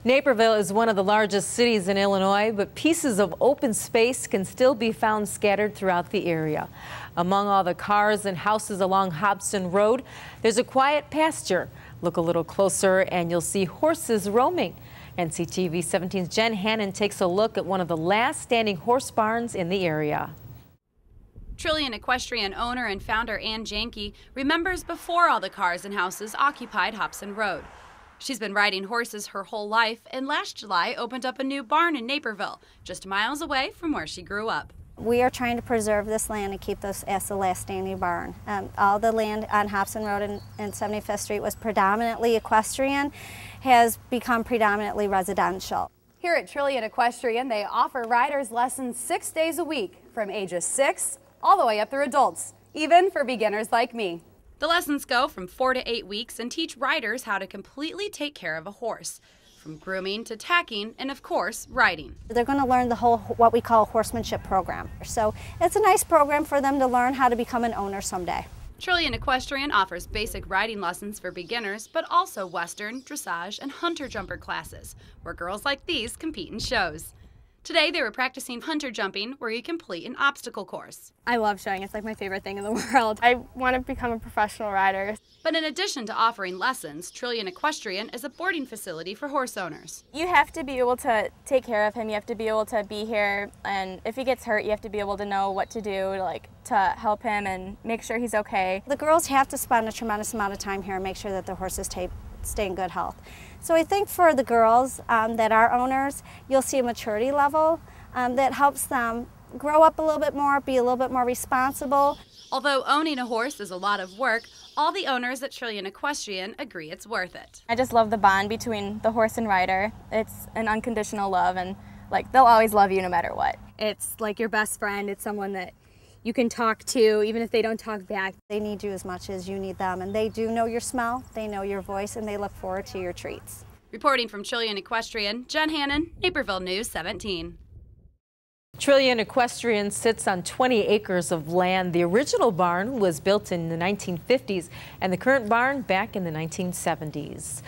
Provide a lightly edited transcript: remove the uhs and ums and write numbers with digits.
Naperville is one of the largest cities in Illinois, but pieces of open space can still be found scattered throughout the area. Among all the cars and houses along Hobson Road, there's a quiet pasture. Look a little closer and you'll see horses roaming. NCTV 17's Jen Hannon takes a look at one of the last standing horse barns in the area. Trillian Equestrian owner and founder JANKE remembers before all the cars and houses occupied Hobson Road. She's been riding horses her whole life and last July opened up a new barn in Naperville, just miles away from where she grew up. We are trying to preserve this land and keep this as the last standing barn. All the land on Hobson Road and 75th Street was predominantly equestrian, has become predominantly residential. Here at Trillian Equestrian, they offer riders lessons 6 days a week, from ages 6 all the way up through adults, even for beginners like me. The lessons go from 4 to 8 weeks and teach riders how to completely take care of a horse, from grooming to tacking and, of course, riding. They're going to learn the whole, what we call, horsemanship program. So it's a nice program for them to learn how to become an owner someday. Trillian Equestrian offers basic riding lessons for beginners, but also Western, dressage, and hunter jumper classes, where girls like these compete in shows. Today they were practicing hunter jumping, where you complete an obstacle course. I love showing. It's like my favorite thing in the world. I want to become a professional rider. But in addition to offering lessons, Trillian Equestrian is a boarding facility for horse owners. You have to be able to take care of him. You have to be able to be here, and if he gets hurt, you have to be able to know what to do to help him and make sure he's okay. The girls have to spend a tremendous amount of time here and make sure that the horses stay in good health. So I think for the girls that are owners, you'll see a maturity level that helps them grow up a little bit more, be a little bit more responsible. Although owning a horse is a lot of work, all the owners at Trillian Equestrian agree it's worth it. I just love the bond between the horse and rider. It's an unconditional love, and they'll always love you no matter what. It's like your best friend. It's someone that you can talk to, even if they don't talk back. They need you as much as you need them, and they do know your smell, they know your voice, and they look forward to your treats. Reporting from Trillian Equestrian, Jen Hannon, Naperville News 17. Trillian Equestrian sits on 20 acres of land. The original barn was built in the 1950s and the current barn back in the 1970s.